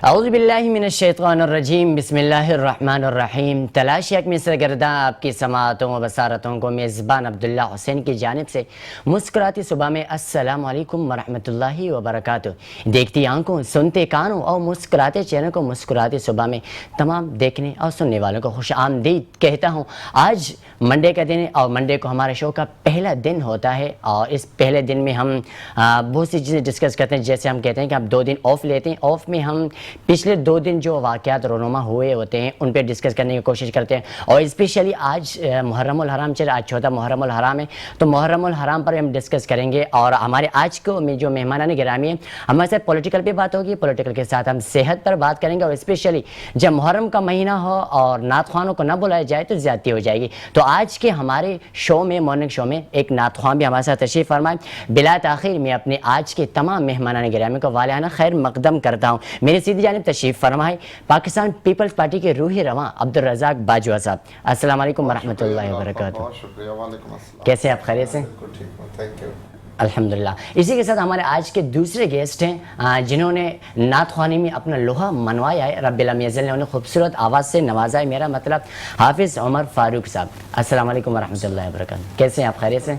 اعوذ باللہ من الشیطان الرجیم بسم اللہ الرحمن الرحیم. تلاش یک میں سرگرداں آپ کی سماعتوں و بصارتوں کو میزبان عبداللہ حسین کی جانب سے مسکراتی صبح میں السلام علیکم ورحمۃ اللہ وبرکاتہ. دیکھتی آنکھوں، سنتے کانوں اور مسکراتے چہروں کو مسکراتی صبح میں تمام دیکھنے اور سننے والوں کو خوش آمدید کہتا ہوں. آج منڈے کا دن ہے اور منڈے کو ہمارے شو کا پہلا دن ہوتا ہے اور اس پہلے دن میں ہم بہت سی چیزیں ڈسکس کرتے ہیں. جیسے ہم کہتے ہیں کہ ہم 2 دن آف لیتے ہیں. آف میں ہم پچھلے 2 دن جو واقعات رونما ہوئے ہوتے ہیں ان پہ ڈسکس کرنے کی کوشش کرتے ہیں. اور اسپیشلی آج محرم الحرام چل، آج چوتھا محرم الحرام ہے تو محرم الحرام پر ہم ڈسکس کریں گے. اور ہمارے آج کو میں جو مہمانان گرامی ہیں ہمارے ساتھ پولیٹیکل پہ بات ہوگی، پولیٹیکل کے ساتھ ہم صحت پر بات کریں گے. اور اسپیشلی جب محرم کا مہینہ ہو اور نعت خوانوں کو نہ بلایا جائے تو زیادتی ہو جائے گی. تو آج کے ہمارے شو میں، مارننگ شو میں، ایک نعت خوان بھی ہمارے ساتھ تشریف فرمائیں. بلا تاخیر میں اپنے آج کے تمام مہمانان گرامی کو والہانہ خیر مقدم کرتا ہوں. میری سیدھی جانب تشریف فرمائے پاکستان پیپلز پارٹی کے روحی رواں عبدالرزاق باجوہ صاحب. السلام علیکم ورحمۃ اللہ وبرکاتہ. بہت شکریہ. وعلیکم السلام. کیسے آپ؟ خیریت سے؟ بالکل ٹھیک ہوں. Thank you. الحمدللہ. اسی کے ساتھ ہمارے آج کے دوسرے گیسٹ ہیں جنہوں نے نعت خوانی میں اپنا لوہا منوایا ہے. رب العزت نے انہیں خوبصورت آواز سے نوازا ہے. میرا مطلب حافظ عمر فاروق صاحب. السلام علیکم ورحمۃ اللہ وبرکاتہ. کیسے ہیں آپ؟ خیریت سے؟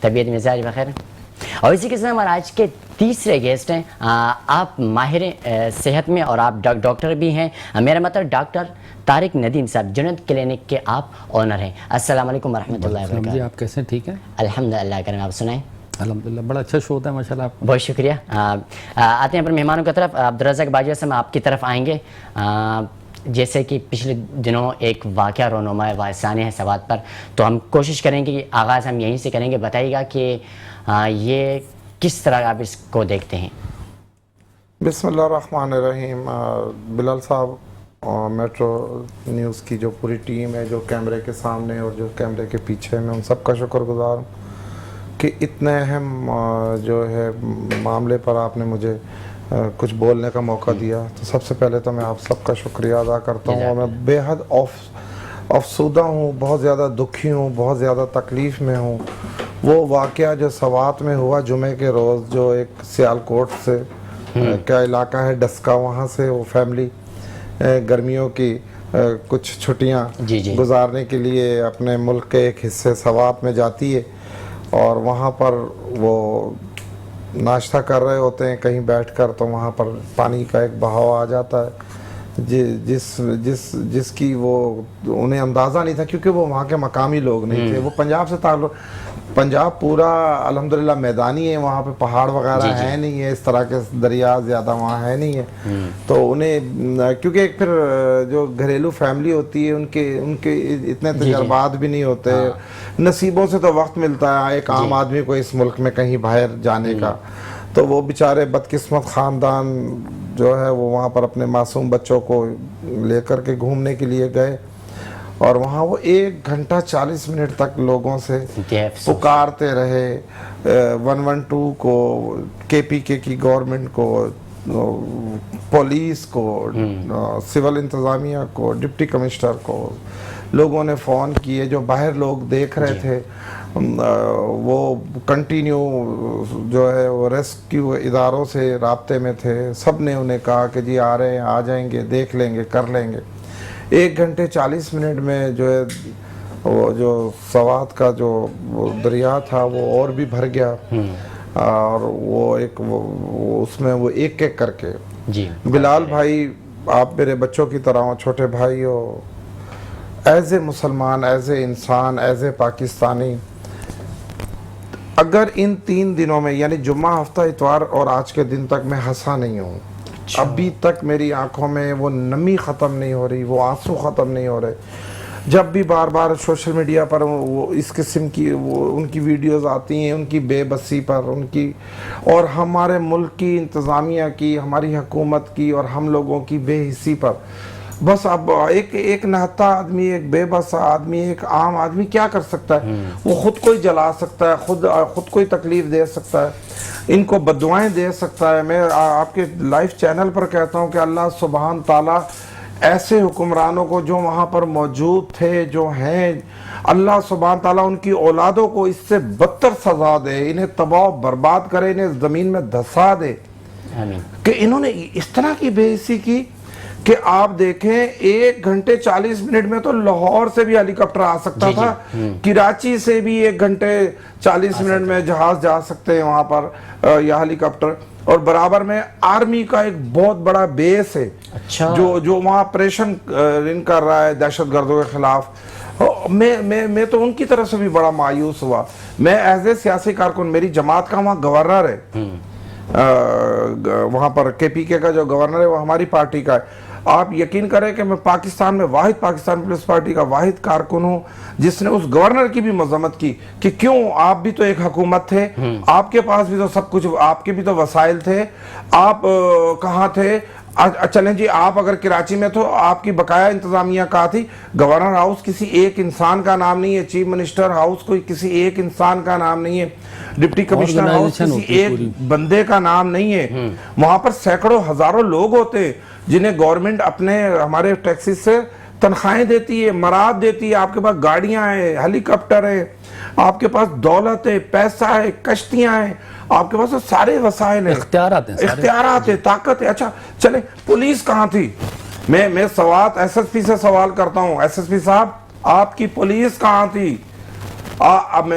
طبیعت مزاج بخیر؟ اور اسی کے ساتھ ہمارے آج کے تیسرے گیسٹ ہیں. آپ ماہر صحت میں اور آپ ڈاکٹر بھی ہیں. میرا مطلب ڈاکٹر طارق ندیم صاحب، جنت کلینک کے آپ آنر ہیں. السلام علیکم ورحمۃ اللہ وبرکاتہ. جی آپ کیسے ہیں؟ ٹھیک ہیں الحمدللہ. کریں آپ سنائیں. الحمدللہ بڑا اچھا شو ہوتا ہے ماشاءاللہ. آپ بہت شکریہ. آتے ہیں اپنے مہمانوں کی طرف. عبدالرزاق باجوہ صاحب آپ کی طرف آئیں گے. جیسے کہ پچھلے دنوں ایک واقعہ رونما ہے وائسانی ہے سوات پر، تو ہم کوشش کریں گے کہ آغاز ہم یہیں سے کریں گے. بتائیے گا کہ یہ کس طرح آپ اس کو دیکھتے ہیں؟ بسم اللہ الرحمن الرحیم. بلال صاحب، میٹرو نیوز کی جو پوری ٹیم ہے جو کیمرے کے سامنے اور جو کیمرے کے پیچھے، میں ان سب کا شکر گزار ہوں کہ اتنے اہم جو ہے معاملے پر آپ نے مجھے کچھ بولنے کا موقع دیا. تو سب سے پہلے تو میں آپ سب کا شکریہ ادا کرتا ہوں. اور میں بے حد افسردہ ہوں، بہت زیادہ دکھی ہوں، بہت زیادہ تکلیف میں ہوں. وہ واقعہ جو سوات میں ہوا جمعے کے روز، جو ایک سیالکوٹ سے کیا علاقہ ہے ڈسکا، وہاں سے وہ فیملی گرمیوں کی کچھ چھٹیاں گزارنے کے لیے اپنے ملک کے ایک حصے سوات میں جاتی ہے اور وہاں پر وہ ناشتہ کر رہے ہوتے ہیں کہیں بیٹھ کر. تو وہاں پر پانی کا ایک بہاؤ آ جاتا ہے جس کی وہ انہیں اندازہ نہیں تھا، کیونکہ وہ وہاں کے مقامی لوگ نہیں تھے. وہ پنجاب سے تعلق، پنجاب پورا الحمدللہ میدانی ہے، وہاں پہ پہاڑ وغیرہ ہے نہیں ہے، اس طرح کے دریا زیادہ وہاں ہے نہیں ہے. تو انہیں کیونکہ پھر جو گھریلو فیملی ہوتی ہے ان کے اتنے تجربات بھی نہیں ہوتے. نصیبوں سے تو وقت ملتا ہے ایک عام آدمی کو اس ملک میں کہیں باہر جانے کا. تو وہ بیچارے بدقسمت خاندان جو ہے وہ وہاں پر اپنے معصوم بچوں کو لے کر کے گھومنے کے لیے گئے اور وہاں وہ 1 گھنٹہ 40 منٹ تک لوگوں سے پکارتے رہے. 112 کو، KPK کی گورنمنٹ کو، پولیس کو، سول انتظامیہ کو، ڈپٹی کمشنر کو لوگوں نے فون کیے. جو باہر لوگ دیکھ رہے تھے وہ کنٹینیو جو ہے وہ ریسکیو اداروں سے رابطے میں تھے. سب نے انہیں کہا کہ جی آ رہے ہیں، آ جائیں گے، دیکھ لیں گے، کر لیں گے. 1 گھنٹے 40 منٹ میں جو ہے وہ جو سوات کا جو دریا تھا وہ اور بھی بھر گیا اور وہ ایک اس میں وہ ایک ایک کر کے بلال بھائی، آپ میرے بچوں کی طرح ہو، چھوٹے بھائی ہو، ایز اے مسلمان، ایز اے انسان، ایز اے پاکستانی. اگر ان 3 دنوں میں یعنی جمعہ، ہفتہ، اتوار اور آج کے دن تک میں ہنسا نہیں ہوں، ابھی تک میری آنکھوں میں وہ نمی ختم نہیں ہو رہی، وہ آنسو ختم نہیں ہو رہے. جب بھی بار بار سوشل میڈیا پر وہ اس قسم کی ان کی ویڈیوز آتی ہیں، ان کی بے بسی پر، ان کی اور ہمارے ملک کی انتظامیہ کی، ہماری حکومت کی اور ہم لوگوں کی بے حسی پر، بس اب ایک نہتا آدمی، ایک بے بس آدمی، ایک عام آدمی کیا کر سکتا ہے؟ وہ خود کو ہی جلا سکتا ہے، خود کو ہی تکلیف دے سکتا ہے، ان کو بددعائیں دے سکتا ہے. میں آپ کے لائف چینل پر کہتا ہوں کہ اللہ سبحان تعالیٰ ایسے حکمرانوں کو جو وہاں پر موجود تھے، جو ہیں، اللہ سبحان تعالیٰ ان کی اولادوں کو اس سے بدتر سزا دے، انہیں تباہ و برباد کرے، انہیں زمین میں دھسا دے. آمین۔ کہ انہوں نے اس طرح کی بے حسی کی کہ آپ دیکھیں 1 گھنٹے 40 منٹ میں تو لاہور سے بھی ہیلی کاپٹر آ سکتا تھا، کراچی سے بھی 1 گھنٹے 40 منٹ میں جہاز جا سکتے ہیں وہاں پر یا ہیلی کاپٹر، اور برابر میں آرمی کا ایک بہت بڑا بیس ہے جو وہاں آپریشن ان کر رہا ہے دہشت گردوں کے خلاف۔ میں تو ان کی طرف سے بھی بڑا مایوس ہوا۔ میں ایز اے سیاسی کارکن، میری جماعت کا وہاں گورنر ہے، وہاں پر کے پی کے کا جو گورنر ہے وہ ہماری پارٹی کا ہے۔ آپ یقین کریں کہ میں پاکستان میں پاکستان پیپلز پارٹی کا واحد کارکن ہوں جس نے اس گورنر کی بھی مذمت کی کہ کیوں، آپ بھی تو ایک حکومت تھے، آپ کے پاس بھی تو سب کچھ، آپ کے بھی تو وسائل تھے، آپ کہاں تھے؟ چلیں جی، آپ اگر کراچی میں تو آپ کی بقایا انتظامیہ کہا تھی، گورنر ہاؤس کسی ایک انسان کا نام نہیں ہے، چیف منسٹر ہاؤس کوئی کسی ایک انسان کا نام نہیں ہے، ڈپٹی کمشنر ہاؤس کسی ایک بندے کا نام نہیں ہے، وہاں پر سینکڑوں ہزاروں لوگ ہوتے ہیں جنہیں گورنمنٹ اپنے ہمارے ٹیکسز سے تنخواہیں دیتی ہے، مراد دیتی ہے، آپ کے پاس گاڑیاں ہیں، ہیلی کاپٹر ہے، آپ کے پاس دولت ہے، پیسہ ہے، کشتیاں ہیں، آپ کے پاس سارے وسائل ہیں، اختیارات ہیں، طاقت ہے۔ اچھا چلیں، پولیس کہاں تھی؟ میں سوات ایس ایس پی سے سوال کرتا ہوں، ایس ایس پی صاحب آپ کی پولیس کہاں تھی؟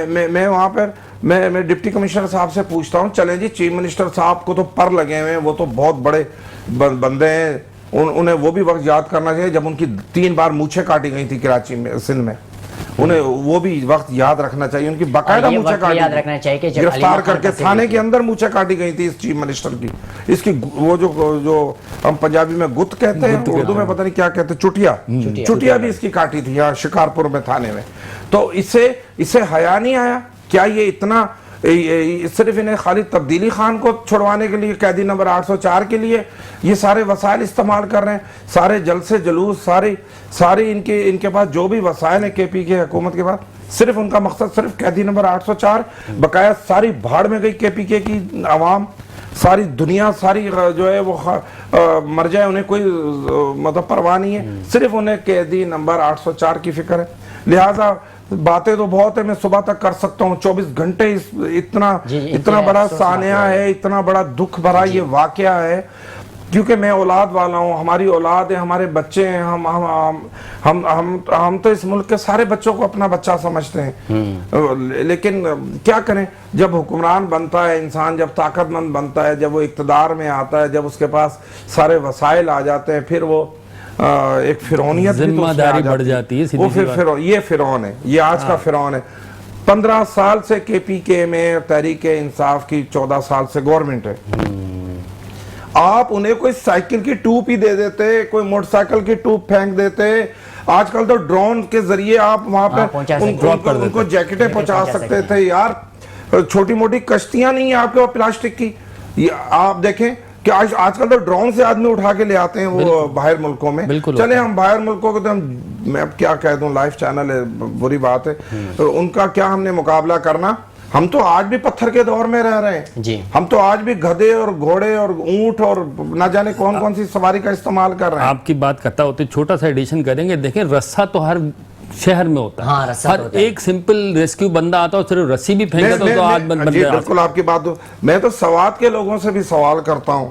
میں وہاں پر میں ڈپٹی کمشنر صاحب سے پوچھتا ہوں، چلیں جی چیف منسٹر صاحب کو تو پر لگے ہوئے ہیں، وہ تو بہت بڑے بندے ہیں، انہیں وہ بھی وقت یاد کرنا چاہیے جب ان کی 3 بار مونچھیں کاٹی گئی تھی کراچی میں، سندھ میں، انہیں وہ بھی وقت یاد رکھنا چاہیے، ان کی باقاعدہ مونچھیں کاٹی، گرفتار کر کے تھانے کے اندر مونچھیں کاٹی گئی تھی اس چیف منسٹر کی، اس کی وہ جو ہم پنجابی میں گت کہتے ہیں، اردو میں پتہ نہیں کیا کہتے ہیں، چٹیا بھی اس کی کاٹی تھی یہاں شکارپور میں تھانے میں۔ تو اسے حیا نہیں آیا؟ کیا یہ اتنا صرف انہیں خالی تبدیلی خان کو چھڑوانے کے لیے، قیدی نمبر 804 کے لیے یہ سارے وسائل استعمال کر رہے ہیں؟ سارے جلسے جلوس، ساری ان کے پاس جو بھی وسائل ہیں کے پی کے حکومت کے پاس، صرف ان کا مقصد صرف قیدی نمبر 804، بقایا ساری بھاڑ میں گئی کے پی کے کی عوام، ساری دنیا ساری جو ہے وہ مر جائے، انہیں کوئی مطلب پرواہ نہیں ہے، صرف انہیں قیدی نمبر 804 کی فکر ہے۔ لہٰذا باتیں تو بہت ہے، میں صبح تک کر سکتا ہوں، 24 گھنٹے اتنا بڑا سانحہ ہے، اتنا بڑا دکھ بھرا یہ واقعہ ہے، کیونکہ میں اولاد والا ہوں، ہماری اولاد ہے، ہمارے بچے ہیں، ہم تو اس ملک کے سارے بچوں کو اپنا بچہ سمجھتے ہیں، لیکن کیا کریں، جب حکمران بنتا ہے انسان، جب طاقت مند بنتا ہے، جب وہ اقتدار میں آتا ہے، جب اس کے پاس سارے وسائل آ جاتے ہیں، پھر وہ ایک فرعونیت بھی تو ذمہ داری بڑھ جاتی ہے، وہ پھر یہ فرعون ہے، یہ آج کا فرعون ہے۔ 15 سال سے کے پی کے میں تحریک انصاف کی 14 سال سے گورنمنٹ ہے، آپ انہیں کوئی سائیکل کی ٹوپ ہی دے دیتے، کوئی موٹر سائیکل کی ٹوپ پھینک دیتے، آج کل تو ڈرون کے ذریعے آپ وہاں پہ ان کو جیکٹیں پہنچا سکتے تھے یار، چھوٹی موٹی کشتیاں نہیں ہیں آپ کے پاس پلاسٹک کی، آپ دیکھیں کہ آج کل تو ڈرون سے آدمی اٹھا کے لے آتے ہیں وہ باہر ملکوں میں، چلے ہم باہر ملکوں کو تو میں اب کیا کہہ دوں، لائف چینل ہے، بری بات ہے، ان کا کیا ہم نے مقابلہ کرنا؟ ہم تو آج بھی پتھر کے دور میں رہ رہے ہیں، ہم تو آج بھی گدھے اور گھوڑے اور اونٹ اور نہ جانے کون سی سواری کا استعمال کر رہے ہیں۔ آپ کی بات کرتا ہوتے چھوٹا سا ایڈیشن کریں گے، دیکھیں رسہ تو ہر شہر میں ہوتا ہے، ہر ایک سمپل ریسکیو بندہ آتا ہے، صرف رسی بھی پھینکتا تو آج بندہ۔ جی بالکل آپ کی بات دو، میں تو سوات کے لوگوں سے بھی سوال کرتا ہوں،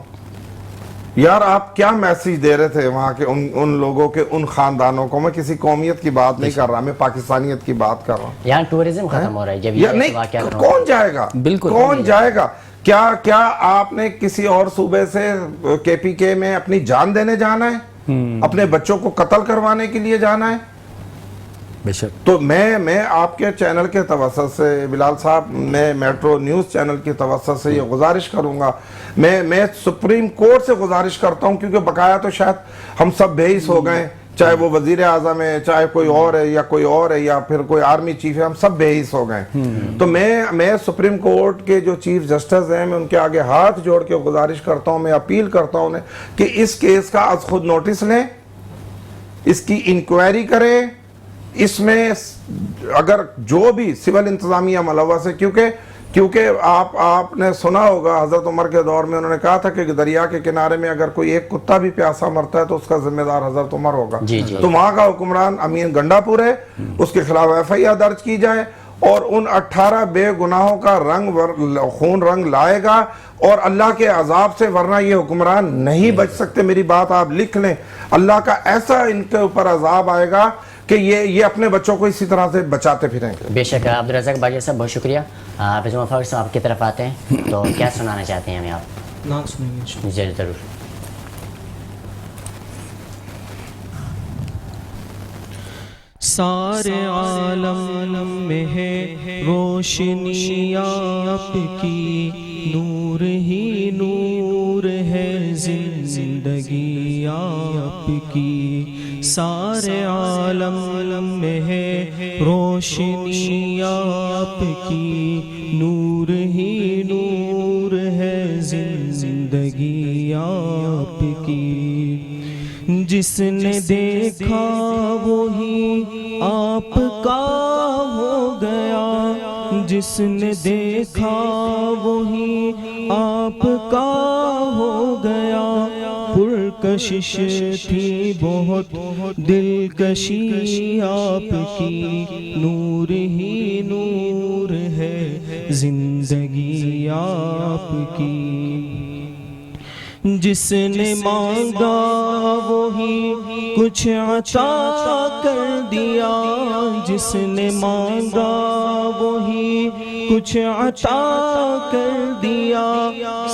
یار آپ کیا میسیج دے رہے تھے وہاں کے ان لوگوں کے، ان خاندانوں کو؟ میں کسی قومیت کی بات نہیں کر رہا، میں پاکستانیت کی بات کر رہا ہوں۔ یہاں ٹورزم ختم ہو رہا ہے جب نہیں، کون جائے گا؟ کون جائے گا؟ کیا آپ نے کسی اور صوبے سے کے پی کے میں اپنی جان دینے جانا ہے؟ اپنے بچوں کو قتل کروانے کے لیے جانا ہے؟ تو میں آپ کے چینل کے توسط سے بلال صاحب، میں میٹرو نیوز چینل کی توسط سے یہ گزارش کروں گا، میں سپریم کورٹ سے گزارش کرتا ہوں، کیونکہ بقایا تو شاید ہم سب بے حس ہو گئے، چاہے وہ وزیر اعظم ہے، چاہے کوئی اور ہے یا کوئی اور ہے یا پھر کوئی آرمی چیف ہے، ہم سب بے حس ہو گئے۔ تو میں سپریم کورٹ کے جو چیف جسٹس ہیں، میں ان کے آگے ہاتھ جوڑ کے گزارش کرتا ہوں، میں اپیل کرتا ہوں کہ اس کیس کا از خود نوٹس لیں، اس کی انکوائری کریں، اس میں اگر جو بھی سول انتظامیہ ملوث ہے، کیونکہ آپ نے سنا ہوگا حضرت عمر کے دور میں انہوں نے کہا تھا کہ دریا کے کنارے میں اگر کوئی ایک کتا بھی پیاسا مرتا ہے تو اس کا ذمہ دار حضرت عمر ہوگا۔ تو وہاں کا حکمران امین گنڈا پور ہے، اس کے خلاف ایف آئی آر درج کی جائے، اور ان 18 بے گناہوں کا خون رنگ لائے گا اور اللہ کے عذاب سے، ورنہ یہ حکمران نہیں بچ سکتے. میری بات آپ لکھ لیں، اللہ کا ایسا ان کے اوپر عذاب آئے گا کہ یہ اپنے بچوں کو اسی طرح سے بچاتے پھریں گے. بے شک. عبدالرزاق باجوہ صاحب بہت شکریہ. حافظ عمر فاروق صاحب آپ کی طرف آتے ہیں تو کیا سنانا چاہتے ہیں ہمیں آپ؟ نعت سنیں گے. جی ضرور. سارے عالم میں ہے روشنی آپ کی، نور ہی نور ہے زندگی آپ کی. سارے عالم میں ہے روشنی آپ کی، نور ہی نور ہے زندگی آپ کی. جس نے دیکھا وہی آپ کا ہو گیا، جس نے دیکھا وہی آپ کا ہو گیا. پرکشش تھی بہت دلکشی آپ کی، نور ہی نور ہے زندگی آپ کی. جس نے مانگا وہی کچھ عطا کر دیا، جس نے مانگا وہی کچھ عطا کر دیا.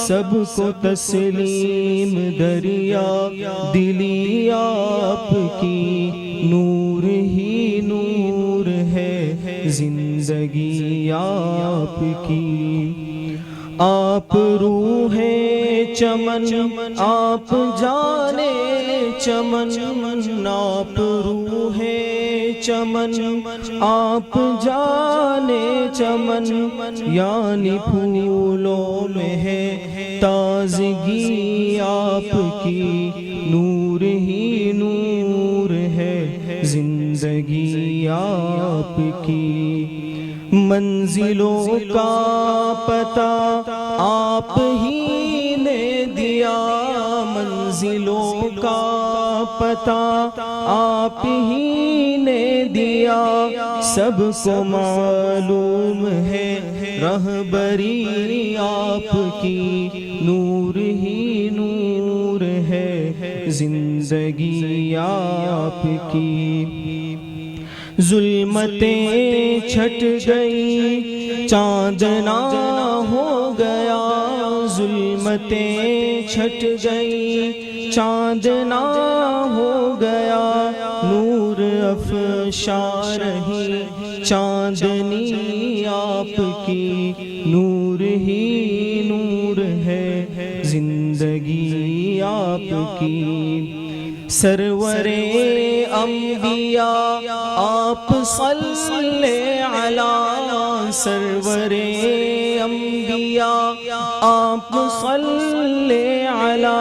سب کو تسلیم دریا دلی آپ کی، نور ہی نور ہے زندگی آپ کی. آپ روح چمن آپ جانے چمن، آپ روح چمن آپ جانے چمن. یعنی پھولوں میں ہے تازگی آپ کی، نور ہی نور ہے زندگی آپ کی. منزلوں کا پتہ آپ ہی نے دیا، منزلوں کا پتہ آپ ہی نے دیا. سب کو معلوم ہے رہبری آپ کی، نور ہی نور ہے زندگی آپ کی. ظلمتیں چھٹ گئی چاندنا ہو گیا، ظلمتیں چھٹ گئی چاندنا ہو گیا. نور افشا رہی چاندنی آپ کی، نور ہی نور ہے زندگی آپ کی. سرور انبیاء آپ صلی علی، سرور انبیاء آپ صلی علی.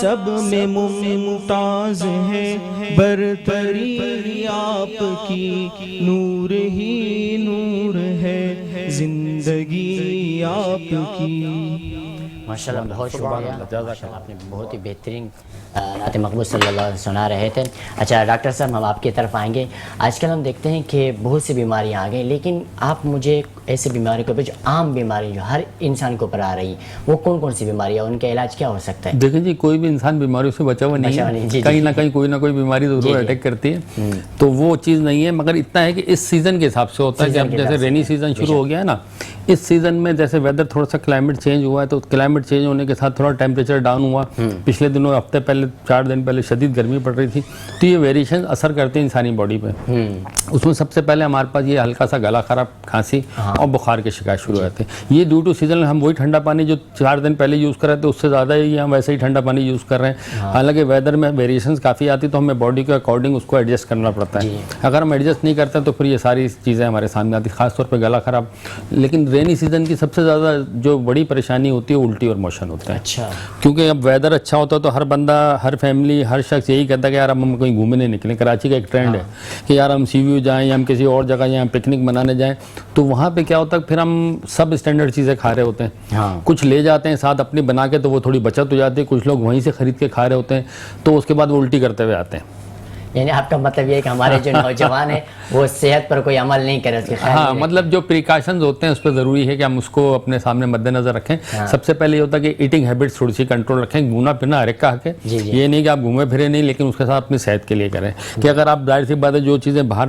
سب میں ممتاز ہے برتری آپ کی، نور ہی نور ہے زندگی آپ کی. ماشاءاللہ بہت شکریہ. آپ نے بہت ہی بہترین نعت مقبول صلی اللہ علیہ وسلم سنا رہے تھے. اچھا ڈاکٹر صاحب ہم آپ کی طرف آئیں گے. آج کل ہم دیکھتے ہیں کہ بہت سی بیماریاں آ گئی، لیکن آپ مجھے ایسی بیماریوں کے اوپر جو عام بیماری جو ہر انسان کے اوپر آ رہی وہ کون کون سی بیماریاں، ان کا علاج کیا ہو سکتا ہے؟ دیکھیں جی، کوئی بھی انسان بیماریوں سے بچا ہوا نہیں ہے، کہیں نہ کہیں کوئی نہ کوئی بیماری ضرور اٹیک کرتی ہے، تو وہ چیز نہیں ہے. مگر اتنا ہے کہ اس سیزن کے حساب سے ہوتا ہے کہ اب جیسے رینی سیزن شروع ہو گیا ہے نا، اس سیزن میں جیسے ویدر تھوڑا سا کلائمیٹ چینج ہوا ہے، تو کلائمیٹ چینج ہونے کے ساتھ تھوڑا ٹیمپریچر ڈاؤن ہوا. پچھلے دنوں ہفتے پہلے 4 دن پہلے شدید گرمی پڑ رہی تھی، تو یہ ویریشن اثر کرتے ہیں انسانی باڈی پہ. اس میں سب سے پہلے ہمارے پاس یہ ہلکا سا گلا خراب، کھانسی اور بخار کے شکایت شروع ہوتے ہیں. یہ ڈیو ٹو سیزن ہم وہی ٹھنڈا پانی جو 4 دن پہلے یوز کر رہے تھے اس سے زیادہ ہی ہم ویسے ہی ٹھنڈا پانی یوز کر رہے ہیں. حالانکہ ویدر میں ویریشنز کافی آتی تو ہمیں باڈی کے اکارڈنگ اس کو ایڈجسٹ کرنا پڑتا ہے. اگر ہم ایڈجسٹ نہیں کرتے تو پھر یہ ساری چیزیں ہمارے سامنے آتی، خاص طور پہ گلا خراب. لیکن رینی سیزن کی سب سے زیادہ جو بڑی پریشانی ہوتی ہے الٹی اور موشن ہوتا ہے. اچھا. کیونکہ اب ویدر اچھا ہوتا ہے تو ہر بندہ، ہر فیملی، ہر شخص یہی کہتا ہے کہ یار ہم کہیں گھومنے نکلیں. کراچی کا ایک ٹرینڈ ہے کہ یار ہم سی ویو جائیں یا ہم کسی اور جگہ جائیں، پکنک منانے جائیں. تو وہاں پہ کیا ہوتا ہے پھر ہم سب اسٹینڈرڈ چیزیں کھا رہے ہوتے ہیں، کچھ لے جاتے ہیں ساتھ اپنی بنا کے تو وہ تھوڑی بچت ہو جاتی ہے. کچھ لوگ وہیں سے خرید کے کھا رہے ہوتے ہیں تو اس کے بعد وہ الٹی کرتے ہوئے آتے ہیں. یعنی آپ کا مطلب یہ ہے کہ ہمارے جو نوجوان ہیں وہ صحت پر کوئی عمل نہیں کرے, اس کے خیال ہاں مطلب جو پریکاشنز ہوتے ہیں اس پہ ضروری ہے کہ ہم اس کو اپنے سامنے مد نظر رکھیں. سب سے پہلے یہ ہوتا ہے کہ ایٹنگ ہیبٹس تھوڑی سی کنٹرول رکھیں, گھومنا پھرنا ہر ایک کا حق ہے, یہ نہیں کہ آپ گھومے پھرے نہیں لیکن اس کے ساتھ اپنی صحت کے لیے کریں. کہ اگر آپ ظاہر سی بات ہے جو چیزیں باہر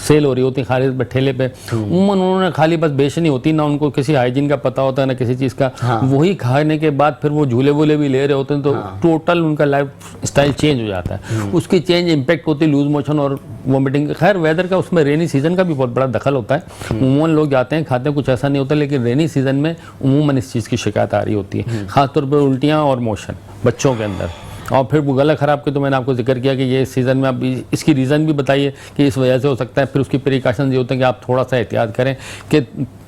سیل ہو رہی ہوتی ہیں خارج ٹھیلے پہ, عموماً انہوں نے خالی بس بیچنی ہوتی, نہ ان کو کسی ہائیجین کا پتہ ہوتا ہے نہ کسی چیز کا, وہی کھانے کے بعد پھر وہ جھولے وولے بھی لے رہے ہوتے ہیں تو ٹوٹل ان کا لائف اسٹائل چینج ہو جاتا ہے. اس کی چینج امپیکٹ ہوتی ہے لوز موشن اور وومٹنگ. خیر ویدر کا اس میں رینی سیزن کا بھی بہت بڑا دخل ہوتا ہے. عموماً لوگ جاتے ہیں کھاتے ہیں کچھ ایسا نہیں ہوتا, لیکن رینی سیزن میں عموماً اس چیز کی شکایت آ رہی ہوتی ہے, خاص طور پر الٹیاں اور موشن بچوں کے اندر. اور پھر وہ گلا خراب کے تو میں نے آپ کو ذکر کیا کہ یہ اس سیزن میں آپ اس کی ریزن بھی بتائیے کہ اس وجہ سے ہو سکتا ہے. پھر اس کی پریکاشنز یہ ہوتے ہیں کہ آپ تھوڑا سا احتیاط کریں کہ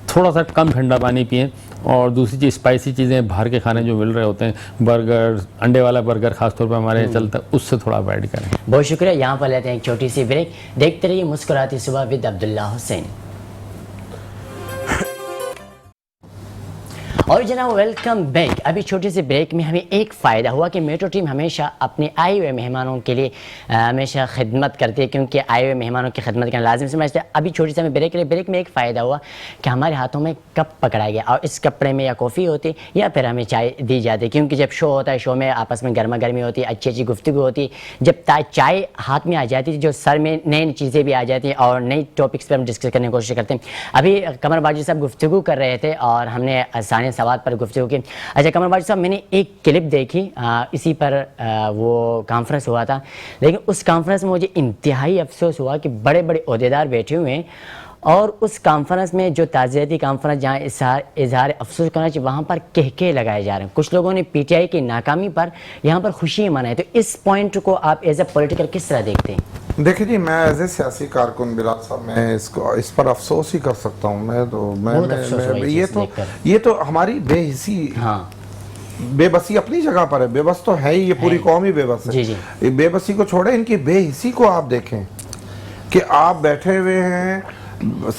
تھوڑا سا کم ٹھنڈا پانی پئیں, اور دوسری چیز اسپائسی چیزیں باہر کے کھانے جو مل رہے ہوتے ہیں, برگر, انڈے والا برگر خاص طور پہ ہمارے یہاں چلتا ہے, اس سے تھوڑا اوائڈ کریں. بہت شکریہ. یہاں پر لیتے ہیں ایک چھوٹی سی بریک. دیکھتے رہیے مسکراتی صبح ود عبداللہ حسین. اور جناب ویلکم بیک. ابھی چھوٹی سی بریک میں ہمیں ایک فائدہ ہوا کہ میٹرو ٹیم ہمیشہ اپنے آئے ہوئے مہمانوں کے لیے ہمیشہ خدمت کرتی ہے, کیونکہ آئے ہوئے مہمانوں کی خدمت کرنا لازم سمجھتے ہیں. ابھی چھوٹی سی ہمیں بریک لے, بریک میں ایک فائدہ ہوا کہ ہمارے ہاتھوں میں کپ پکڑایا گیا اور اس کپڑے میں یا کافی ہوتی یا پھر ہمیں چائے دی جاتی ہے, کیونکہ جب شو ہوتا ہے شو میں آپس میں گرما گرمی ہوتی ہے, اچھی اچھی گفتگو ہوتی ہے. جب چائے ہاتھ میں آ جاتی ہے جو سر میں نئی نئی چیزیں بھی آ جاتی ہیں اور نئی ٹاپکس پہ ہم ڈسکس کرنے کی کوشش کرتے ہیں. ابھی قمر باجی صاحب گفتگو کر رہے تھے اور ہم نے ثانیہ سوات پر گفتگو کی. اچھا قمر باجی صاحب, میں نے ایک کلپ دیکھی اسی پر وہ کانفرنس ہوا تھا, لیکن اس کانفرنس میں مجھے انتہائی افسوس ہوا کہ بڑے بڑے عہدیدار بیٹھے ہوئے ہیں اور اس کانفرنس میں جو تعزیتی کانفرنس جہاں اظہار افسوس کرنا چاہیے وہاں پر کہکے لگائے جا رہے ہیں. کچھ لوگوں نے پی ٹی آئی کی ناکامی پر یہاں پر خوشی منائی. تو اس پوائنٹ کو آپ ایز اے پولیٹیکل کس طرح دیکھتے ہیں؟ دیکھیں جی, میں ایز اے سیاسی کارکن بلال صاحب میں اس پر افسوس ہی کر سکتا ہوں. یہ تو ہماری بے حسی, بے بسی اپنی جگہ پر ہے. بے بس تو ہے ہی, یہ پوری قوم ہی بے بس ہے. بے بسی کو چھوڑیں, ان کی بے حسی کو آپ دیکھیں کہ آپ بیٹھے ہوئے ہیں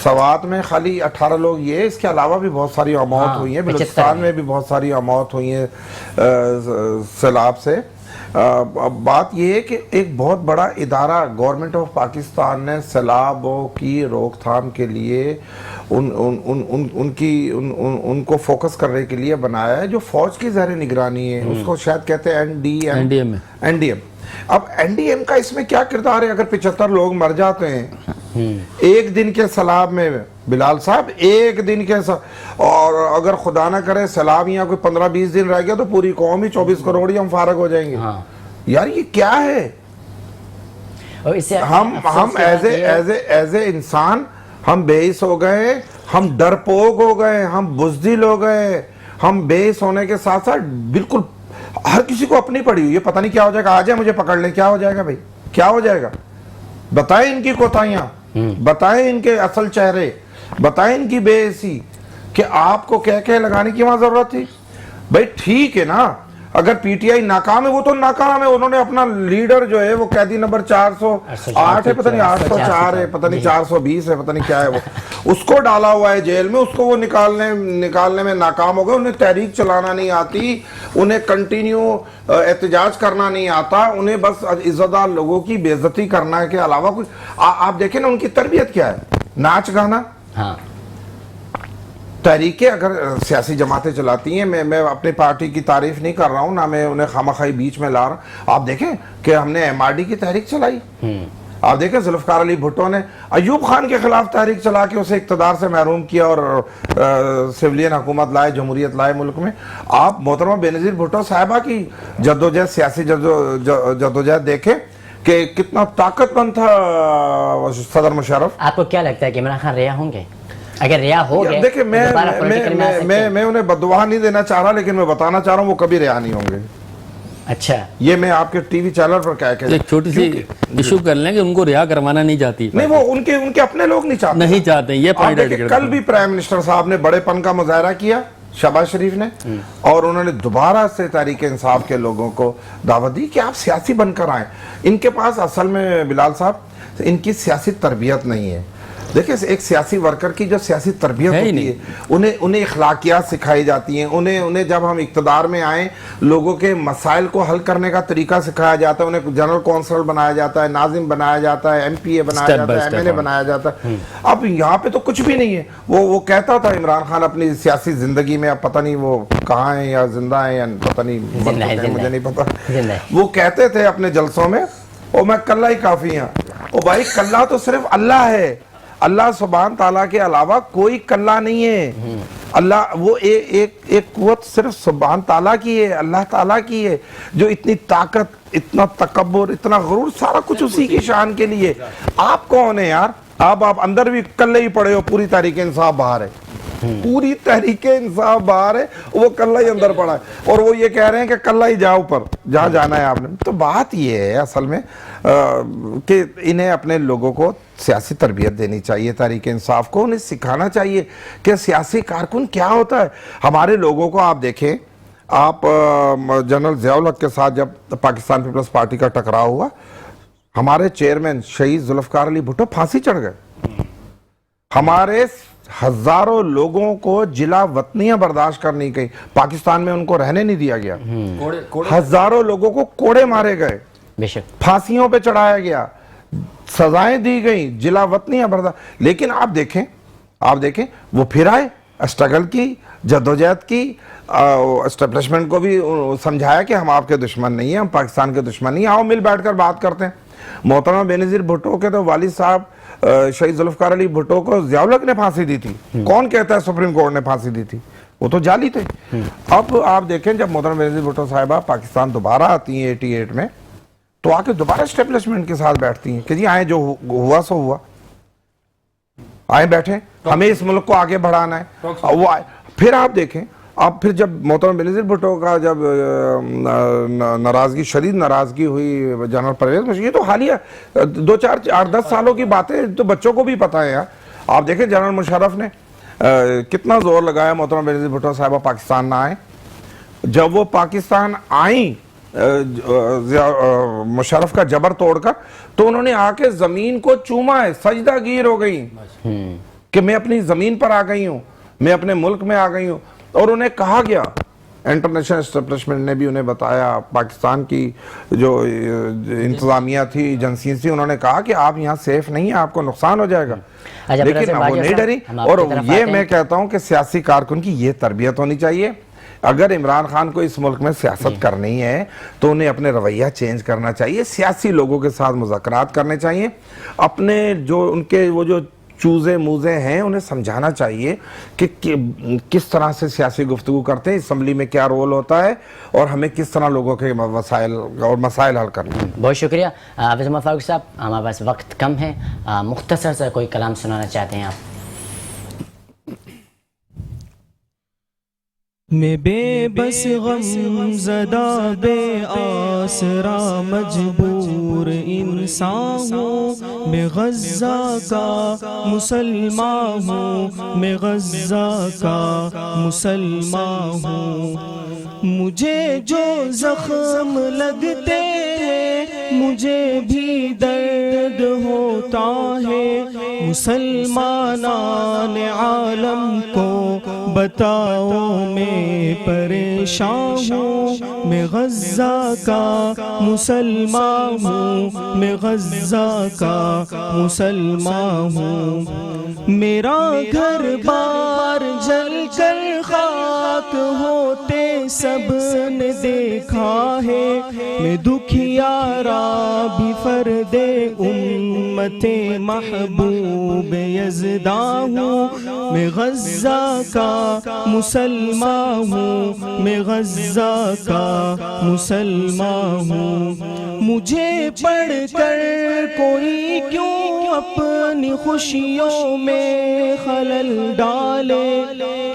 سوات میں خالی 18 لوگ, یہ اس کے علاوہ بھی بہت ساری موت ہوئی ہیں, بلوچستان میں بھی بہت ساری موت ہوئی ہیں سیلاب سے. بات یہ ہے کہ ایک بہت بڑا ادارہ گورنمنٹ آف پاکستان نے سیلابوں کی روک تھام کے لیے ان کو فوکس کرنے کے لیے بنایا ہے, جو فوج کی زیر نگرانی ہے. اس کو شاید کہتے ہیں این ڈی ایم. اب این ڈی ایم کا اس میں کیا کردار ہے؟ اگر 75 لوگ مر جاتے ہیں ایک دن کے سیلاب میں بلال صاحب, ایک دن کے اور اگر خدا نہ کرے سیلاب یہاں کوئی 15-20 دن رہ گیا تو پوری قوم ہی 24 کروڑ ہم فارغ ہو جائیں گے. یار یہ کیا ہے؟ ہم ایز اے انسان ہم بےحس ہو گئے, ہم ڈرپوک ہو گئے, ہم بزدل ہو گئے. ہم بےحس ہونے کے ساتھ ساتھ بالکل ہر کسی کو اپنی پڑی ہوئی ہے, پتہ نہیں کیا ہو جائے گا, آ جائے مجھے پکڑ لیں, کیا ہو جائے گا بھائی, کیا ہو جائے گا؟ بتائیں ان کی کوتاہیاں, بتائیں ان کے اصل چہرے, بتائیں ان کی بے حسی کہ آپ کو کہہ لگانے کی وہاں ضرورت تھی. بھائی ٹھیک ہے نا, اگر پی ٹی آئی ناکام ہے وہ تو ناکام ہے, انہوں نے اپنا لیڈر جو ہے وہ قیدی نمبر 408 ہے, پتہ نہیں 804 ہے, پتہ نہیں 420 ہے, پتہ نہیں کیا ہے, وہ اس کو ڈالا ہوا ہے جیل میں. اس کو وہ نکالنے میں ناکام ہو گئے. انہیں تحریک چلانا نہیں آتی, انہیں کنٹینیو احتجاج کرنا نہیں آتا, انہیں بس عزت دار لوگوں کی بے عزتی کرنا کے علاوہ کچھ. آپ دیکھیں نا ان کی تربیت کیا ہے, ناچ گانا. تحریکیں اگر سیاسی جماعتیں چلاتی ہیں, میں اپنی پارٹی کی تعریف نہیں کر رہا ہوں, نہ میں انہیں خامخواہی بیچ میں لا رہا ہوں. آپ دیکھیں کہ ہم نے ایم آر ڈی کی تحریک چلائی, آپ دیکھیں ذوالفقار علی بھٹو نے ایوب خان کے خلاف تحریک چلا کے اسے اقتدار سے محروم کیا اور سویلین حکومت لائے, جمہوریت لائے ملک میں. آپ محترمہ بینظیر بھٹو صاحبہ کی جدوجہد, سیاسی جدوجہد دیکھیں کہ کتنا طاقت مند تھا صدر مشرف. آپ کو کیا لگتا ہے کہ عمران خان رہا ہوں گے؟ اگر رہا ہو گئے, دیکھیں میں انہیں بددعا نہیں دینا چاہ رہا, لیکن میں بتانا چاہ رہا ہوں وہ کبھی رہا نہیں ہوں گے. اچھا, یہ میں آپ کے ٹی وی چینل پر کہہ کے ایک چھوٹی سی ایشو کر لیں کہ ان کو رہا کروانا نہیں چاہتی. نہیں, وہ ان کے اپنے لوگ نہیں چاہتے. یہ پوائنٹ کل بھی پرائم منسٹر صاحب نے بڑے پن کا مظاہرہ کیا, شہباز شریف نے, اور انہوں نے دوبارہ سے تحریک انصاف کے لوگوں کو دعوت دی کہ آپ سیاسی بن کر آئیں. ان کے پاس اصل میں بلال صاحب ان کی سیاسی تربیت نہیں ہے. دیکھیں ایک سیاسی ورکر کی جو سیاسی تربیت ہوتی ہے انہیں اخلاقیات سکھائی جاتی ہیں, انہیں جب ہم اقتدار میں آئیں لوگوں کے مسائل کو حل کرنے کا طریقہ سکھایا جاتا ہے, انہیں جنرل کونسلر بنایا جاتا ہے, ناظم بنایا جاتا ہے, MP بنایا جاتا ہے, MLA بنایا جاتا ہے. اب یہاں پہ تو کچھ بھی نہیں ہے. وہ کہتا تھا عمران خان اپنی سیاسی زندگی میں, اب پتہ نہیں وہ کہاں ہیں یا زندہ ہیں یا پتہ نہیں, مجھے نہیں پتا, وہ کہتے تھے اپنے جلسوں میں او میں کلہ ہی کافی ہوں. او بھائی کلہ تو صرف اللہ ہے, اللہ سبحان تعالیٰ کے علاوہ کوئی کلہ نہیں ہے. اللہ وہ ایک قوت صرف سبحان تعالیٰ کی ہے, اللہ تعالیٰ کی ہے, جو اتنی طاقت, اتنا تکبر, اتنا غرور, سارا کچھ اسی کی شان کے لیے. آپ کون ہیں یار؟ آپ اندر بھی کلے ہی پڑے ہو, پوری تحریک انصاف باہر ہے, پوری تحریک انصاف باہر ہے, وہ کلہ ہی اندر پڑا ہے, اور وہ یہ کہہ رہے ہیں کہ کلہ ہی جاؤ پر جہاں جانا ہے آپ نے. تو بات یہ ہے اصل میں کہ انہیں اپنے لوگوں کو سیاسی تربیت دینی چاہیے, تحریک انصاف کو انہیں سکھانا چاہیے کہ سیاسی کارکن کیا ہوتا ہے. ہمارے لوگوں کو آپ دیکھیں, آپ جنرل ضیاء الحق کے ساتھ جب پاکستان پیپلز پارٹی کا ٹکراؤ ہوا, ہمارے چیئرمین شہید ذوالفقار علی بھٹو پھانسی چڑھ گئے. ہمارے ہزاروں لوگوں کو جلا وطنیاں برداشت کرنی گئی, پاکستان میں ان کو رہنے نہیں دیا گیا. ہزاروں لوگوں کو کوڑے مارے گئے, پھانسیوں پہ چڑھایا گیا, سزائیں دی گئیں, جلا وطنیاں برداشت. لیکن آپ دیکھیں وہ پھر آئے, اسٹرگل کی, جدوجہد کی, اسٹیبلشمنٹ کو بھی سمجھایا کہ ہم آپ کے دشمن نہیں ہیں, ہم پاکستان کے دشمن نہیں ہیں, آؤ مل بیٹھ کر بات کرتے ہیں. محترمہ بینظیر بھٹو کے تو والد صاحب شہید ذوالفقار علی بھٹو کو ضیاء الحق نے پھانسی دی تھی. کون کہتا ہے سپریم کورٹ نے پھانسی دی تھی؟ وہ تو جعلی تھے. اب آپ دیکھیں جب محترمہ بینظیر بھٹو صاحبہ پاکستان دوبارہ آتی ہیں 88 میں, تو آ کے دوبارہ اسٹیبلشمنٹ کے ساتھ بیٹھتی ہیں کہ جی آئیں, جو ہوا سو ہوا, آئیں بیٹھیں, ہمیں اس ملک کو آگے بڑھانا ہے. وہ پھر آپ دیکھیں, اب پھر جب محترمہ بینظیر بھٹو کا جب ناراضگی, شدید ناراضگی ہوئی جنرل پرویز مشرف, یہ تو حالیہ 2-4-10 سالوں کی باتیں تو بچوں کو بھی پتہ ہے یار. آپ دیکھیں جنرل مشرف نے کتنا زور لگایا محترمہ بینظیر بھٹو صاحبہ پاکستان نہ آئیں. جب وہ پاکستان آئیں مشرف کا جبر توڑ کر, تو انہوں نے آ کے زمین کو چوما ہے, سجدہ گیر ہو گئی کہ میں اپنی زمین پر آ گئی ہوں, میں اپنے ملک میں آ گئی ہوں. اور انہیں کہا گیا, انٹرنیشنل اسٹیبلشمنٹ نے بھی انہیں بتایا, پاکستان کی جو انتظامیہ تھی, ایجنسیز تھی, انہوں نے کہا کہ آپ یہاں سیف نہیں ہیں, آپ کو نقصان ہو جائے گا. لیکن وہ نہیں ڈری. اور یہ میں کہتا ہوں کہ سیاسی کارکن کی یہ تربیت ہونی چاہیے. اگر عمران خان کو اس ملک میں سیاست کرنی ہے تو انہیں اپنے رویہ چینج کرنا چاہیے, سیاسی لوگوں کے ساتھ مذاکرات کرنے چاہیے, اپنے جو ان کے وہ جو چوزے موزے ہیں انہیں سمجھانا چاہیے کہ کس طرح سے سیاسی گفتگو کرتے ہیں, اسمبلی میں کیا رول ہوتا ہے, اور ہمیں کس طرح لوگوں کے وسائل اور مسائل حل کرنا ہے. بہت شکریہ حافظ محمد فاروق صاحب, ہمارے پاس وقت کم ہے, مختصر سے کوئی کلام سنانا چاہتے ہیں آپ؟ میں بے بس غم زدہ بے آسرا مجبور انسان ہوں, میں غزہ کا مسلمان ہوں, میں غزہ کا مسلمان ہوں. مجھے جو زخم لگتے ہیں مجھے بھی درد ہوتا ہے, مسلمانان عالم کو بتاؤ میں پریشان ہوں, میں غزہ کا مسلمان ہوں, میں غزہ کا مسلمان ہوں. میرا گھر بار جل کر خاک ہوتے سب نے دیکھا ہے, میں دکھیارا بھی فرد امت محبوب یزداں ہوں, میں غزہ کا مسلمان ہوں, میں غزہ کا مسلمان ہوں. مجھے پڑھ کر کوئی کیوں اپنی خوشیوں میں خلل ڈالے,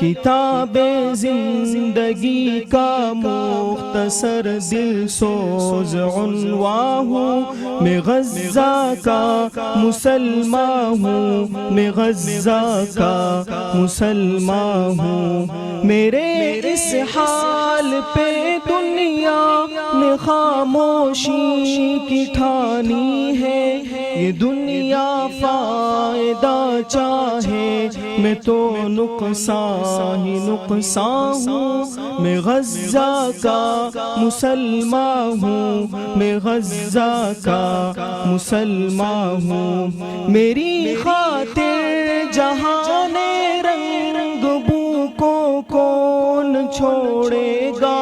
کتاب زندگی کا مختصر دل سوز عنوان ہوں, میں غزہ کا مسلمان ہوں, میں غزہ کا مسلمان ہوں. میرے اس حال پہ دنیا نے خاموشی کی ٹھانی ہے. یہ دنیا فائدہ چاہے میں تو نقصان ہی نقصان ہوں. میں غزہ کا مسلمان ہوں, میں غزہ کا مسلمان ہوں. میری خاطر جہان رنگ بو کو کون چھوڑے گا.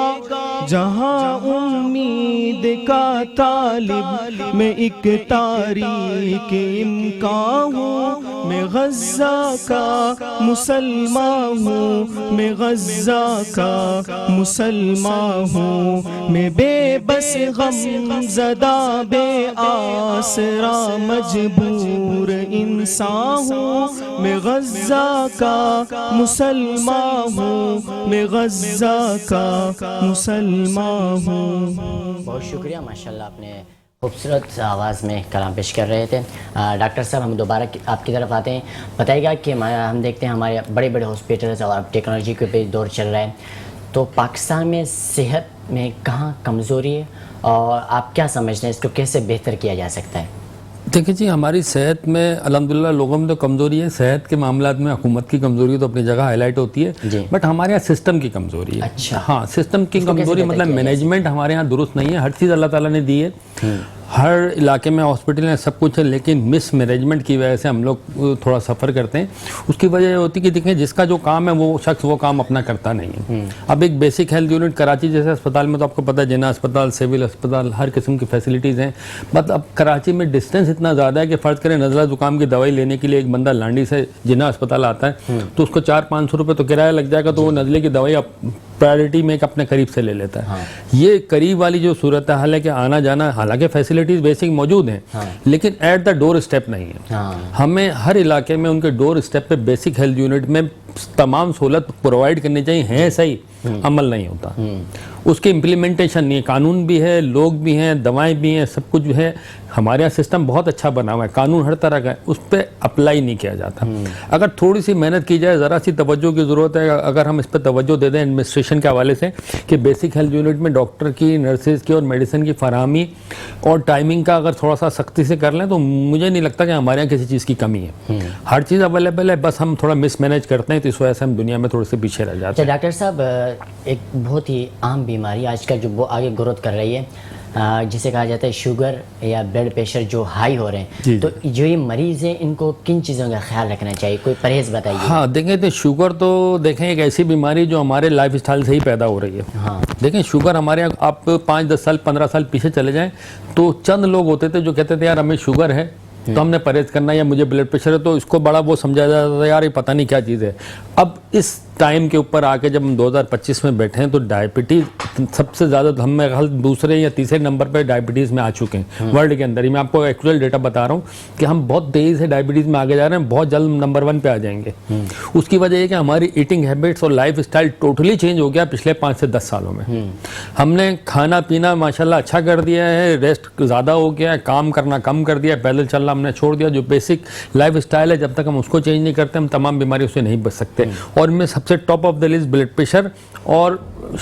جہاں امید کا طالب میں ایک تاریک امکان ہوں. میں غزہ کا مسلمان ہوں, میں غزہ کا مسلمان ہوں. میں بے بس غم زدہ بے آسرا مجبور انسان ہوں. میں غزہ کا مسلمان ہوں, میں غزہ کا مسلمان ہوں. بہت شکریہ ماشاءاللہ, آپ نے خوبصورت آواز میں کلام پیش کر رہے تھے. ڈاکٹر صاحب ہم دوبارہ آپ کی طرف آتے ہیں. بتائیے گا کہ ہم دیکھتے ہیں ہمارے بڑے بڑے ہاسپٹلس اور اب ٹیکنالوجی کے بھی دور چل رہا ہے, تو پاکستان میں صحت میں کہاں کمزوری ہے اور آپ کیا سمجھتے ہیں اس کو کیسے بہتر کیا جا سکتا ہے؟ دیکھیں جی, ہماری صحت میں الحمدللہ لوگوں میں تو کمزوری ہے. صحت کے معاملات میں حکومت کی کمزوری تو اپنی جگہ ہائی لائٹ ہوتی ہے, بٹ ہمارے یہاں سسٹم کی کمزوری ہے. اچھا, ہاں سسٹم کی کمزوری مطلب مینجمنٹ ہمارے یہاں درست نہیں ہے. ہر چیز اللہ تعالیٰ نے دی ہے, ہر علاقے میں ہاسپٹل ہیں, سب کچھ ہے, لیکن مس مینجمنٹ کی وجہ سے ہم لوگ تھوڑا سفر کرتے ہیں. اس کی وجہ یہ ہوتی ہے کہ دیکھیں جس کا جو کام ہے وہ شخص وہ کام اپنا کرتا نہیں ہے. اب ایک بیسک ہیلتھ یونٹ کراچی جیسے اسپتال میں تو آپ کو پتہ ہے جنا اسپتال, سول اسپتال, ہر قسم کی فیسلٹیز ہیں, بٹ اب کراچی میں ڈسٹینس اتنا زیادہ ہے کہ فرض کریں نزلہ زکام کی دوائی لینے کے لیے ایک بندہ لانڈی سے جنا اسپتال آتا ہے تو اس کو 400-500 روپے تو کرایہ لگ جائے گا, تو وہ نزلے کی دوائی پرائرٹی میں ایک اپنے قریب سے لے لیتا ہے. یہ قریب والی جو صورتحال ہے کہ آنا جانا, حالانکہ فیسلٹیز بیسک موجود ہیں لیکن ایٹ دا ڈور اسٹیپ نہیں ہے. ہمیں ہر علاقے میں ان کے ڈور اسٹیپ پہ بیسک ہیلتھ یونٹ میں تمام سہولت پرووائڈ کرنی چاہیے, ہیں صحیح, عمل نہیں ہوتا. اس کی امپلیمنٹیشن نہیں ہے, قانون بھی ہے, لوگ بھی ہیں, دوائیں بھی ہیں, سب کچھ ہے. ہمارے یہاں سسٹم بہت اچھا بنا ہوا ہے, قانون ہر طرح کا ہے, اس پہ اپلائی نہیں کیا جاتا. اگر تھوڑی سی محنت کی جائے, ذرا سی توجہ کی ضرورت ہے. اگر ہم اس پہ توجہ دے دیں ایڈمنسٹریشن کے حوالے سے کہ بیسک ہیلتھ یونٹ میں ڈاکٹر کی, نرسز کی اور میڈیسن کی فراہمی اور ٹائمنگ کا اگر تھوڑا سا سختی سے کر لیں تو مجھے نہیں لگتا کہ ہمارے یہاں کسی چیز کی کمی ہے. ہر چیز اویلیبل ہے, بس ہم تھوڑا مس مینیج کرتے ہیں, تو اس وجہ سے ہم دنیا میں تھوڑے سے پیچھے رہ جاتے ہیں. ڈاکٹر صاحب, ایک بہت ہی عام بیماری آج کل جو وہ آگے گروتھ کر رہی ہے, جسے کہا جاتا ہے شوگر یا بلڈ پریشر جو ہائی ہو رہے ہیں, تو جو یہ مریض ہیں ان کو کن چیزوں کا خیال رکھنا چاہیے, کوئی پرہیز بتائیے. ہاں دیکھیں تو شوگر تو دیکھیں ایک ایسی بیماری جو ہمارے لائف اسٹائل سے ہی پیدا ہو رہی ہے. دیکھیں شوگر ہمارے یہاں آپ 5-10 سال 15 سال پیچھے چلے جائیں تو چند لوگ ہوتے تھے جو کہتے تھے یار ہمیں شوگر ہے تو ہم نے پرہیز کرنا, یا مجھے بلڈ پریشر ہے تو اس کو بڑا وہ سمجھا جاتا تھا یار یہ پتہ نہیں کیا چیز ہے. اب اس ٹائم کے اوپر آ کے جب ہم 2025 میں بیٹھے ہیں تو ڈائبٹیز سب سے زیادہ, ہم میں دوسرے یا تیسرے نمبر پہ ڈائبٹیز میں آ چکے ہیں ورلڈ کے اندر ہی. میں آپ کو ایکچوئل ڈیٹا بتا رہا ہوں کہ ہم بہت تیزی سے ڈائبٹیز میں آگے جا رہے ہیں, بہت جلد نمبر 1 پہ آ جائیں گے. اس کی وجہ یہ کہ ہماری ایٹنگ ہیبٹس اور لائف اسٹائل ٹوٹلی چینج ہو گیا پچھلے 5 سے 10 سالوں میں. ہم نے کھانا پینا ماشاءاللہ اچھا کر دیا ہے, ریسٹ زیادہ ہو گیا ہے, کام کرنا کم کر دیا ہے, پیدل چلنا ہم نے چھوڑ دیا. جو بیسک لائف اسٹائل ہے جب تک ہم اس کو چینج نہیں کرتے ہم تمام بیماریوں سے نہیں بچ سکتے. اور ان میں سب سے top of the list blood pressure اور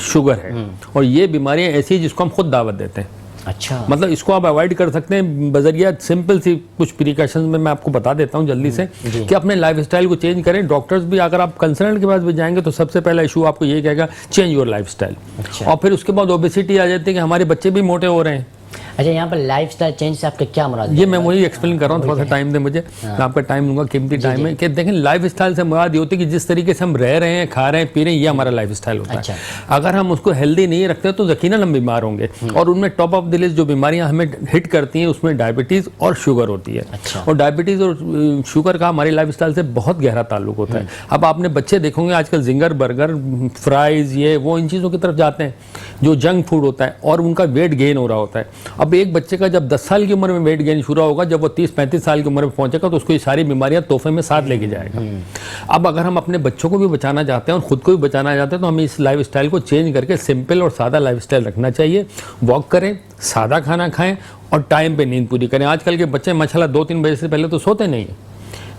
شوگر ہے, اور یہ بیماریاں ایسی ہیں جس کو ہم خود دعوت دیتے ہیں. اچھا, مطلب اس کو آپ اوائڈ کر سکتے ہیں بذریعہ سمپل سی کچھ پریکاشنز میں آپ کو بتا دیتا ہوں جلدی سے کہ اپنے لائف اسٹائل کو چینج کریں. ڈاکٹرز بھی اگر آپ کنسلٹنٹ کے پاس بھی جائیں گے تو سب سے پہلا ایشو آپ کو یہ کہے گا چینج یور لائف اسٹائل. اور پھر اس کے بعد اوبیسٹی آ جاتی ہے کہ ہمارے بچے بھی موٹے ہو رہے ہیں. اچھا, یہاں پر لائف سٹائل چینج سے آپ کا کیا مراد ہے؟ یہ میں وہی ایکسپلین کر رہا ہوں, تھوڑا سا ٹائم دیں مجھے, میں آپ کا ٹائم دوں گا, قیمتی ٹائم ہے. کہ دیکھیں لائف اسٹائل سے مراد یہ ہوتی ہے کہ جس طریقے سے ہم رہ رہے ہیں, کھا رہے ہیں, پی رہے ہیں, یہ ہمارا لائف اسٹائل ہوتا ہے. اگر ہم اس کو ہیلدی نہیں رکھتے تو یقیناً ہم بیمار ہوں گے. اور ان میں ٹاپ آف دی لسٹ جو بیماریاں ہمیں ہٹ کرتی ہیں اس میں ڈائبٹیز اور شوگر ہوتی ہے. اور ڈائبٹیز اور شوگر کا ہماری لائف اسٹائل سے بہت گہرا تعلق ہوتا ہے. اب آپ نے بچے دیکھو گے آج کل زنگر, برگر, فرائز, یہ وہ ان چیزوں کی طرف جاتے ہیں جو جنک فوڈ ہوتا ہے, اور ان کا ویٹ گین ہو رہا ہوتا ہے. اب ایک بچے کا جب 10 سال کی عمر میں ویٹ گین شروع ہوگا, جب وہ 30-35 سال کی عمر میں پہنچے گا تو اس کو یہ ساری بیماریاں تحفے میں ساتھ لے کے جائے گا. اب اگر ہم اپنے بچوں کو بھی بچانا چاہتے ہیں اور خود کو بھی بچانا چاہتے ہیں تو ہمیں اس لائف اسٹائل کو چینج کر کے سمپل اور سادہ لائف اسٹائل رکھنا چاہیے. واک کریں, سادہ کھانا کھائیں اور ٹائم پہ نیند پوری کریں. آج کل کے بچے ماشاءاللہ 2-3 بجے سے پہلے تو سوتے نہیں ہیں.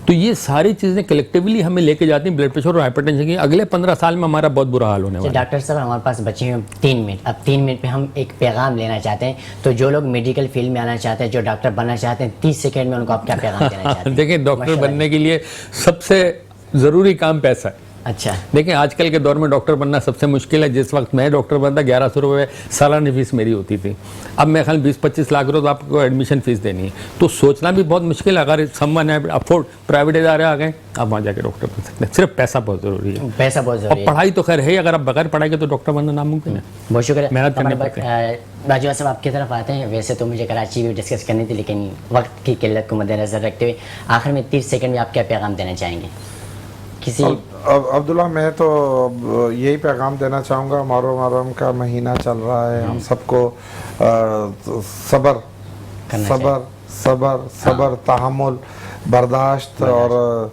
تو یہ ساری چیزیں کلیکٹیولی ہمیں لے کے جاتی ہیں بلڈ پریشر اور ہائپر ٹینشن کی. اگلے 15 سال میں ہمارا بہت برا حال ہونے والا ہے. ڈاکٹر صاحب ہمارے پاس بچے ہیں 3 منٹ. اب 3 منٹ پہ ہم ایک پیغام لینا چاہتے ہیں, تو جو لوگ میڈیکل فیلڈ میں آنا چاہتے ہیں, جو ڈاکٹر بننا چاہتے ہیں, 30 سیکنڈ میں ان کو آپ کیا پیغام دینا چاہتے ہیں؟ دیکھیں, ڈاکٹر بننے کے لیے سب سے ضروری کام پیسہ ہے. اچھا, دیکھیں آج کل کے دور میں ڈاکٹر بننا سب سے مشکل ہے. جس وقت میں ڈاکٹر بنتا 1100 روپے سالانہ فیس میری ہوتی تھی. اب میں خیال 20-25 لاکھ روپے آپ کو ایڈمیشن فیس دینی ہے. تو سوچنا بھی بہت مشکل ہے. اگر سمون ہے افورڈ پرائیویٹ ادارے آ گئے, آپ وہاں جا کے ڈاکٹر بن سکتے ہیں. صرف پیسہ بہت ضروری ہے. پیسہ بہت ضروری اور پڑھائی تو خیر ہے, اگر آپ بغیر پڑھائی کے تو ڈاکٹر بننا ناممکن ہے. بہت شکریہ. محنت کرنی پڑتی ہے. باجوہ صاحب آپ کی طرف آتے ہیں. ویسے تو مجھے کراچی بھی ڈسکس کرنی تھی, لیکن وقت کی قلت کو مد نظر رکھتے ہوئے آخر میں 30 سیکنڈ میں آپ کیا پیغام دینا چاہیں گے کسی؟ عبداللہ, میں تو یہی پیغام دینا چاہوں گا. محرم کا مہینہ چل رہا ہے, ہم سب کو صبر صبر صبر صبر تحمل, برداشت اور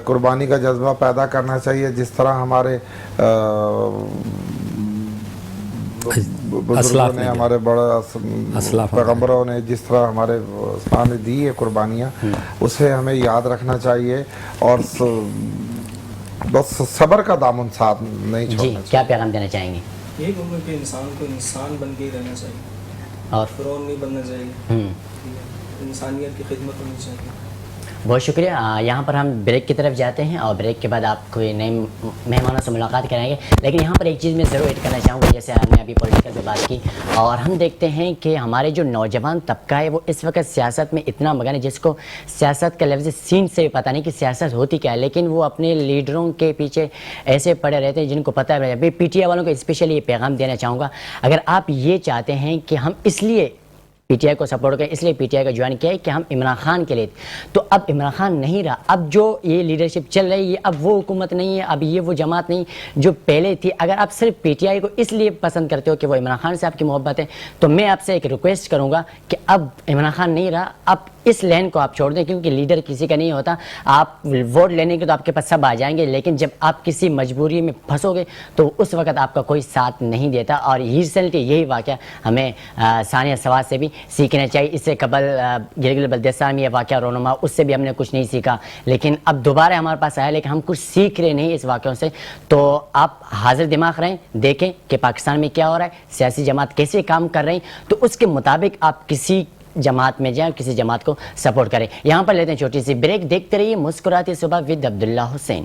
قربانی کا جذبہ پیدا کرنا چاہیے. جس طرح ہمارے بزرگوں نے, ہمارے بڑے پیغمبروں نے جس طرح ہمارے نے دی ہے قربانیاں, اسے ہمیں یاد رکھنا چاہیے. اور بس صبر کا دامن ساتھ نہیں چھوڑنا چاہیے. کیا پیغام دینا چاہیں گے؟ یہ کہوں گا کہ انسان کو انسان بن کے ہی رہنا چاہیے, اور فرعون نہیں بننا چاہیے. انسانیت کی خدمت ہونی چاہیے. بہت شکریہ. یہاں پر ہم بریک کی طرف جاتے ہیں, اور بریک کے بعد آپ کو نئے مہمانوں سے ملاقات کرائیں گے. لیکن یہاں پر ایک چیز میں ضرور ایڈ کرنا چاہوں گا, جیسے ہم نے ابھی پولیٹیکل پہ بات کی, اور ہم دیکھتے ہیں کہ ہمارے جو نوجوان طبقہ ہے وہ اس وقت سیاست میں اتنا مگن ہے جس کو سیاست کا لفظ سین سے پتہ نہیں کہ سیاست ہوتی کیا ہے, لیکن وہ اپنے لیڈروں کے پیچھے ایسے پڑے رہتے ہیں جن کو پتہ ہے. ابھی پی ٹی آئی والوں کو اسپیشلی یہ پیغام دینا چاہوں گا, اگر آپ یہ چاہتے ہیں کہ ہم اس لیے پی ٹی آئی کو سپورٹ کریں, اس لیے پی ٹی آئی کو جوائن کیا ہے کہ ہم عمران خان کے لیے, تو اب عمران خان نہیں رہا. اب جو یہ لیڈرشپ چل رہی ہے, اب وہ حکومت نہیں ہے, اب یہ وہ جماعت نہیں جو پہلے تھی. اگر آپ صرف پی ٹی آئی کو اس لیے پسند کرتے ہو کہ وہ عمران خان سے آپ کی محبت ہے, تو میں آپ سے ایک ریکویسٹ کروں گا کہ اب عمران خان نہیں رہا, اب اس لین کو آپ چھوڑ دیں, کیونکہ لیڈر کسی کا نہیں ہوتا. آپ ووٹ لینے کے تو آپ کے پاس سب آ جائیں گے, لیکن جب آپ کسی مجبوری میں پھنسو گے تو اس وقت آپ کا کوئی ساتھ نہیں دیتا. اور ریسنٹلی یہی واقعہ ہمیں ثانیہ سواد سے بھی سیکھنا چاہیے. اس سے قبل گلگت بلتستان میں یہ واقعہ رونما, اس سے بھی ہم نے کچھ نہیں سیکھا, لیکن اب دوبارہ ہمارے پاس آیا, لیکن ہم کچھ سیکھ رہے نہیں اس واقعوں سے. تو آپ حاضر دماغ رہیں, دیکھیں کہ پاکستان میں کیا ہو رہا ہے, سیاسی جماعت کیسے کام کر رہی, تو اس کے مطابق آپ کسی جماعت میں جائیں, کسی جماعت کو سپورٹ کریں. یہاں پر لیتے ہیں چھوٹی سی بریک. دیکھتے رہیے مسکراتی صبح ود عبداللہ حسین.